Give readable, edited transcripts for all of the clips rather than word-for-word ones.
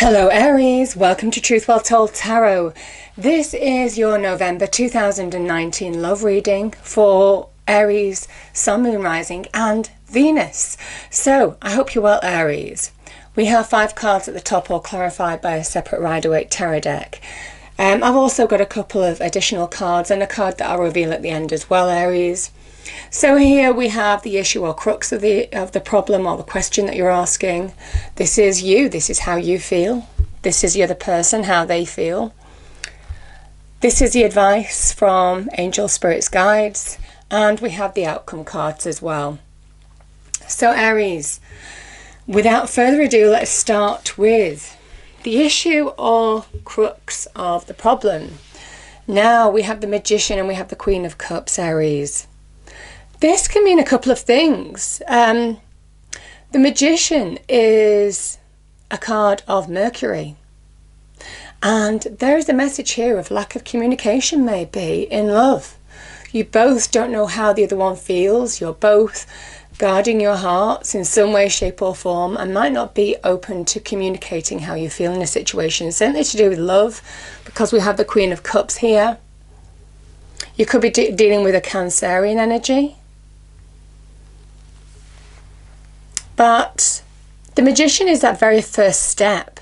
Hello Aries, welcome to Truth Well Told Tarot. This is your November 2019 love reading for Aries, Sun, Moon, Rising and Venus. So I hope you're well, Aries. We have 5 cards at the top, all clarified by a separate Rider-Waite tarot deck. I've also got a couple of additional cards and a card that I'll reveal at the end as well, Aries. So here we have the issue or crux of the problem or the question that you're asking. This is you. This is how you feel. This is the other person, how they feel. This is the advice from angel, spirits, guides, and we have the outcome cards as well. So Aries, without further ado, let's start with the issue or crux of the problem. Now we have the Magician and we have the Queen of Cups, Aries. This can mean a couple of things. The Magician is a card of Mercury. And there is a message here of lack of communication, maybe, in love. You both don't know how the other one feels. You're both guarding your hearts in some way, shape or form, and might not be open to communicating how you feel in a situation. Certainly to do with love, because we have the Queen of Cups here. You could be dealing with a Cancerian energy. But the Magician is that very first step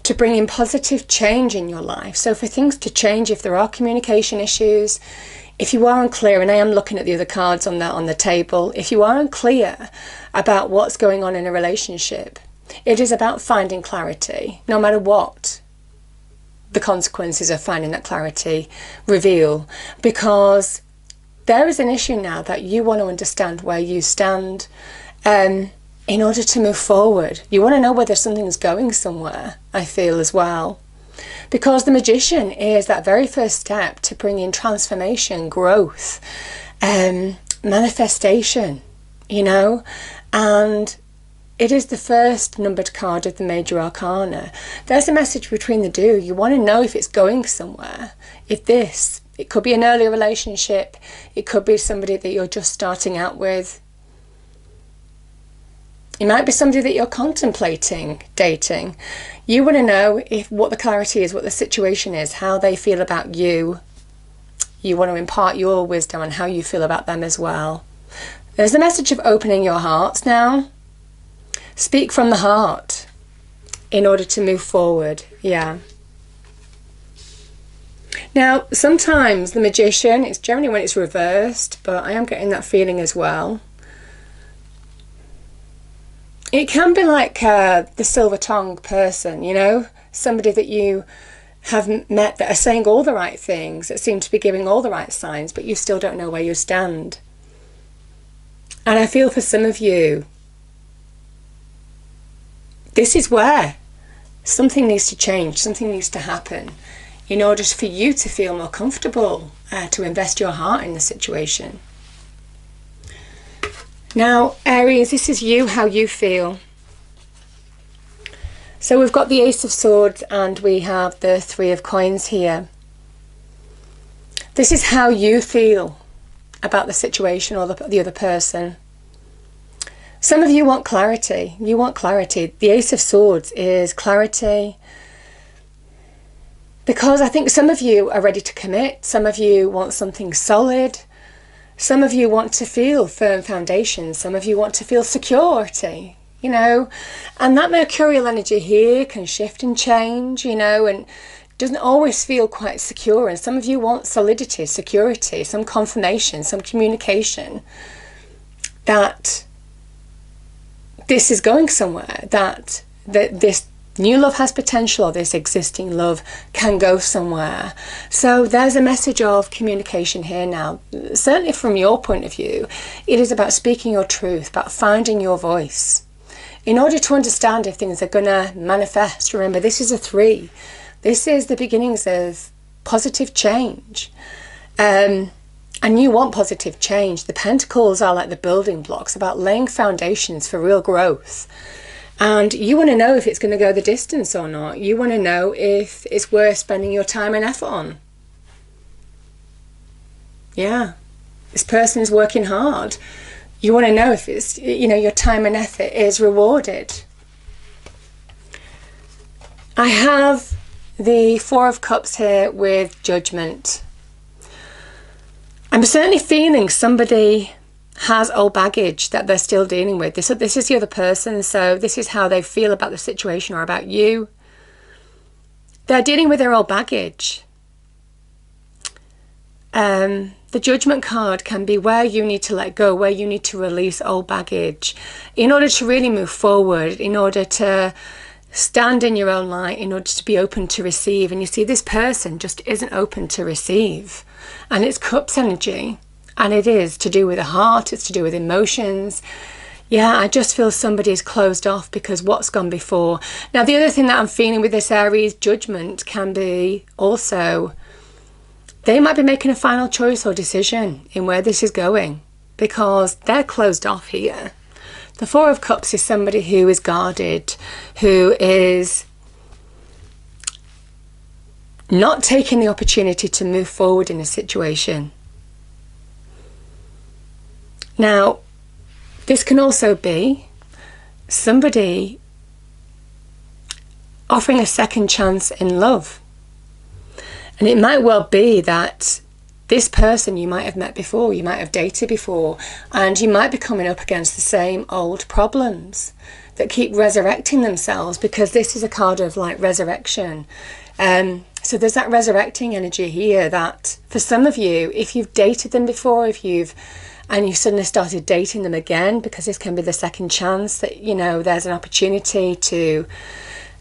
to bring in positive change in your life. So for things to change, if there are communication issues, if you are unclear, and I am looking at the other cards on the table, if you are unclear about what's going on in a relationship, it is about finding clarity, no matter what the consequences of finding that clarity reveal. Because there is an issue now that you want to understand where you stand, in order to move forward. You want to know whether something's going somewhere, I feel, as well. Because the Magician is that very first step to bring in transformation, growth, manifestation, you know. And it is the first numbered card of the major arcana. There's a message between the two. You want to know if it's going somewhere. It could be an earlier relationship. It could be somebody that you're just starting out with. It might be somebody that you're contemplating dating. You want to know what the clarity is, what the situation is, how they feel about you. You want to impart your wisdom on how you feel about them as well. There's a message of opening your hearts now. Speak from the heart in order to move forward. Yeah. Now, sometimes the Magician, it's generally when it's reversed, but I am getting that feeling as well. It can be like the silver-tongued person, you know, somebody that you have met that are saying all the right things, that seem to be giving all the right signs, but you still don't know where you stand. And I feel for some of you, this is where something needs to change, something needs to happen in order for you to feel more comfortable to invest your heart in the situation. Now, Aries, this is you, how you feel. So we've got the Ace of Swords and we have the Three of Coins here. This is how you feel about the situation or the other person. Some of you want clarity. You want clarity. The Ace of Swords is clarity. Because I think some of you are ready to commit. Some of you want something solid. Some of you want to feel firm foundations. Some of you want to feel security, you know. And that mercurial energy here can shift and change, you know, and doesn't always feel quite secure. And some of you want solidity, security, some confirmation, some communication that this is going somewhere, that this new love has potential, or this existing love can go somewhere. So there's a message of communication here now. Certainly from your point of view, it is about speaking your truth, about finding your voice. In order to understand if things are going to manifest, remember this is a 3. This is the beginnings of positive change. And you want positive change. The Pentacles are like the building blocks, about laying foundations for real growth. And you want to know if it's going to go the distance or not. You want to know if it's worth spending your time and effort on. Yeah. This person is working hard. You want to know if it's, you know, your time and effort is rewarded. I have the Four of Cups here with Judgment. I'm certainly feeling somebody has old baggage that they're still dealing with. This is the other person, so this is how they feel about the situation or about you. They're dealing with their old baggage. The Judgment card can be where you need to let go, where you need to release old baggage in order to really move forward, in order to stand in your own light, in order to be open to receive. And you see, this person just isn't open to receive. And it's Cups energy. And it is to do with the heart, it's to do with emotions. Yeah, I just feel somebody's closed off because what's gone before. Now, the other thing that I'm feeling with this Aries Judgment can be also, they might be making a final choice or decision in where this is going because they're closed off here. The Four of Cups is somebody who is guarded, who is not taking the opportunity to move forward in a situation. Now, this can also be somebody offering a second chance in love. And it might well be that this person you might have met before, you might have dated before, and you might be coming up against the same old problems that keep resurrecting themselves, because this is a card of like resurrection. So there's that resurrecting energy here that for some of you, if you've dated them before, and you suddenly started dating them again, because this can be the second chance that, you know, there's an opportunity to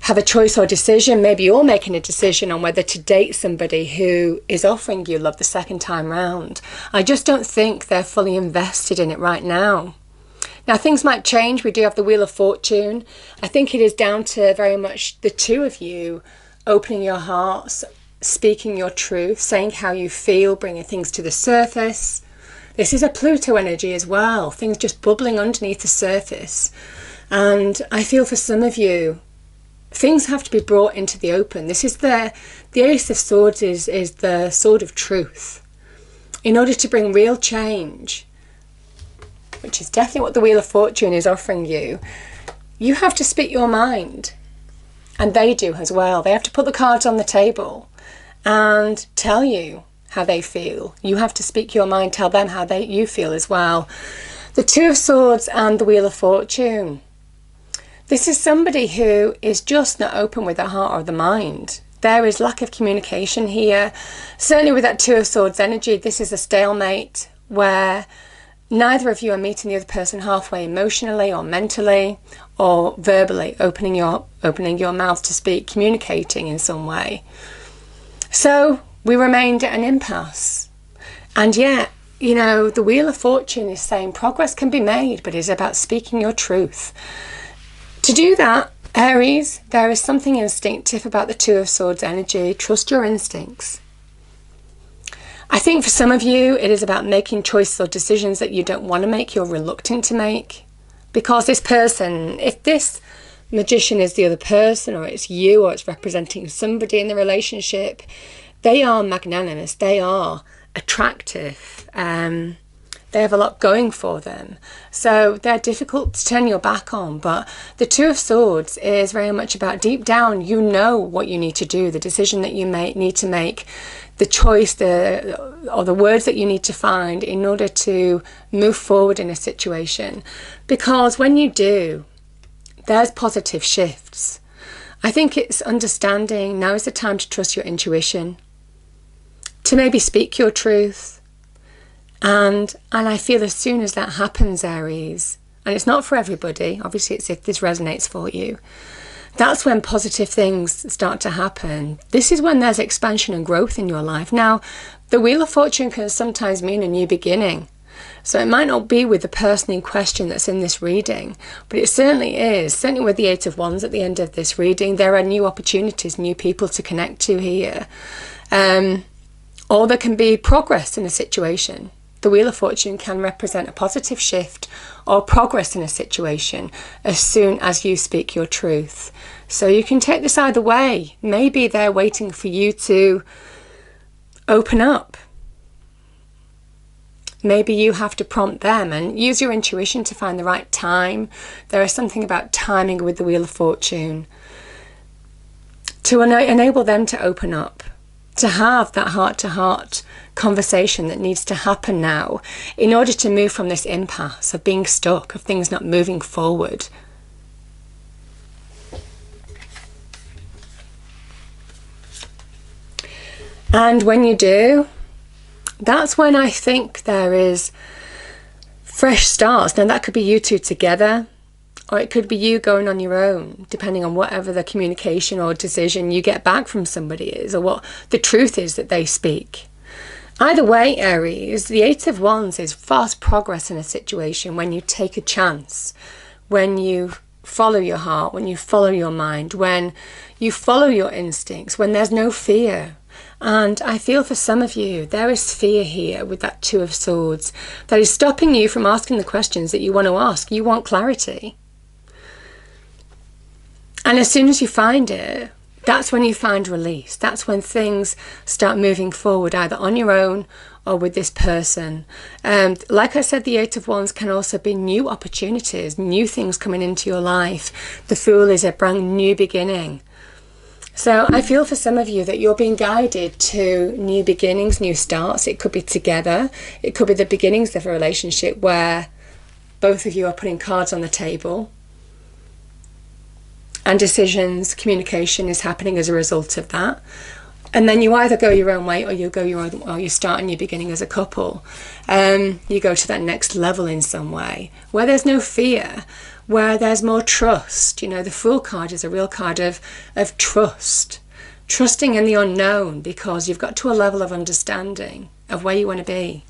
have a choice or decision. Maybe you're making a decision on whether to date somebody who is offering you love the second time round. I just don't think they're fully invested in it right now. Now, things might change. We do have the Wheel of Fortune. I think it is down to very much the two of you opening your hearts, speaking your truth, saying how you feel, bringing things to the surface. This is a Pluto energy as well, things just bubbling underneath the surface. And I feel for some of you, things have to be brought into the open. This is the Ace of Swords is the sword of truth. In order to bring real change, which is definitely what the Wheel of Fortune is offering you, you have to speak your mind. And they do as well. They have to put the cards on the table and tell you how they feel. You have to speak your mind, tell them how you feel as well. The Two of Swords and the Wheel of Fortune. This is somebody who is just not open with their heart or the mind. There is lack of communication here. Certainly with that Two of Swords energy, this is a stalemate where neither of you are meeting the other person halfway emotionally or mentally or verbally, opening your mouth to speak, communicating in some way. So we remained at an impasse. And yet, you know, the Wheel of Fortune is saying progress can be made, but it's about speaking your truth. To do that, Aries, there is something instinctive about the Two of Swords energy. Trust your instincts. I think for some of you, it is about making choices or decisions that you don't want to make, you're reluctant to make. Because this person, if this Magician is the other person, or it's you, or it's representing somebody in the relationship, they are magnanimous, they are attractive, they have a lot going for them. So they're difficult to turn your back on. But the Two of Swords is very much about deep down, you know what you need to do, the decision that you need to make, the choice, or the words that you need to find in order to move forward in a situation. Because when you do, there's positive shifts. I think it's understanding now is the time to trust your intuition, to maybe speak your truth. And I feel as soon as that happens, Aries, and it's not for everybody, obviously it's if this resonates for you, that's when positive things start to happen. This is when there's expansion and growth in your life. Now, the Wheel of Fortune can sometimes mean a new beginning. So it might not be with the person in question that's in this reading, but it certainly is. Certainly with the Eight of Wands at the end of this reading, there are new opportunities, new people to connect to here. Or there can be progress in a situation. The Wheel of Fortune can represent a positive shift or progress in a situation as soon as you speak your truth. So you can take this either way. Maybe they're waiting for you to open up. Maybe you have to prompt them and use your intuition to find the right time. There is something about timing with the Wheel of Fortune. to enable them to open up, to have that heart-to-heart conversation that needs to happen now in order to move from this impasse of being stuck, of things not moving forward. And when you do, that's when I think there is fresh starts. Now that could be you two together, or it could be you going on your own, depending on whatever the communication or decision you get back from somebody is, or what the truth is that they speak. Either way, Aries, the Eight of Wands is fast progress in a situation when you take a chance, when you follow your heart, when you follow your mind, when you follow your instincts, when there's no fear. And I feel for some of you, there is fear here with that Two of Swords that is stopping you from asking the questions that you want to ask. You want clarity. And as soon as you find it, that's when you find release. That's when things start moving forward, either on your own or with this person. Like I said, the Eight of Wands can also be new opportunities, new things coming into your life. The Fool is a brand new beginning. So I feel for some of you that you're being guided to new beginnings, new starts. It could be together. It could be the beginnings of a relationship where both of you are putting cards on the table. And decisions, communication is happening as a result of that. And then you either go your own way, or you go your own, or you start a new beginning as a couple. You go to that next level in some way, where there's no fear, where there's more trust. You know, the Fool card is a real card of trust. Trusting in the unknown, because you've got to a level of understanding of where you want to be.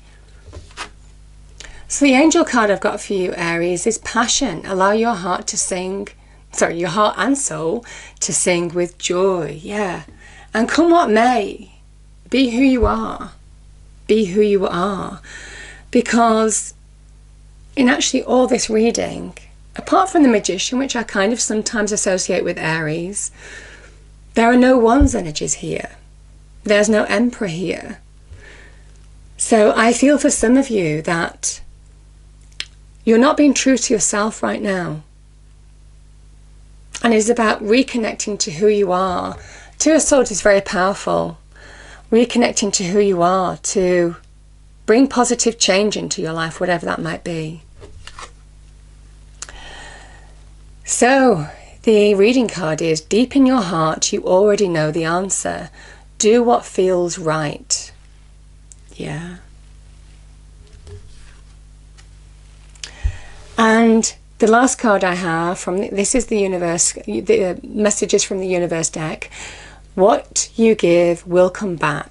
So the Angel card I've got for you, Aries, is passion. Allow your heart to sing. Sorry, your heart and soul to sing with joy, yeah. And come what may, be who you are. Be who you are. Because in actually all this reading, apart from the Magician, which I kind of sometimes associate with Aries, there are no Wands energies here. There's no Emperor here. So I feel for some of you that you're not being true to yourself right now. And it's about reconnecting to who you are. Two of Swords is very powerful. Reconnecting to who you are to bring positive change into your life, whatever that might be. So, the reading card is, deep in your heart, you already know the answer. Do what feels right. Yeah. And the last card I have from this is the universe, the messages from the universe deck. What you give will come back.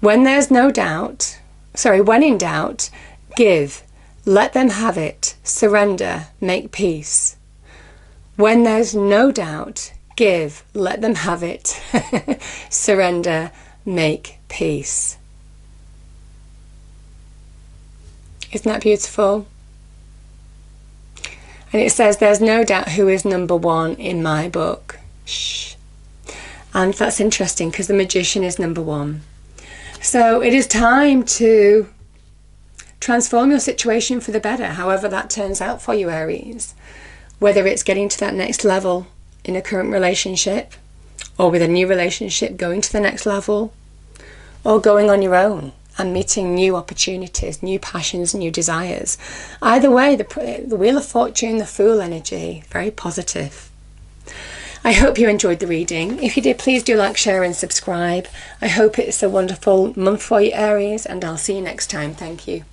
When there's no doubt, when in doubt, give. Let them have it. Surrender. Make peace. When there's no doubt, give. Let them have it. Surrender. Make peace. Isn't that beautiful? And it says, there's no doubt who is number one in my book. Shh. And that's interesting because the Magician is number one. So it is time to transform your situation for the better, however that turns out for you, Aries. Whether it's getting to that next level in a current relationship, or with a new relationship going to the next level, or going on your own and meeting new opportunities, new passions, new desires. Either way, the Wheel of Fortune, the Fool energy, very positive. I hope you enjoyed the reading. If you did, please do like, share and subscribe. I hope it's a wonderful month for you, Aries, and I'll see you next time. Thank you.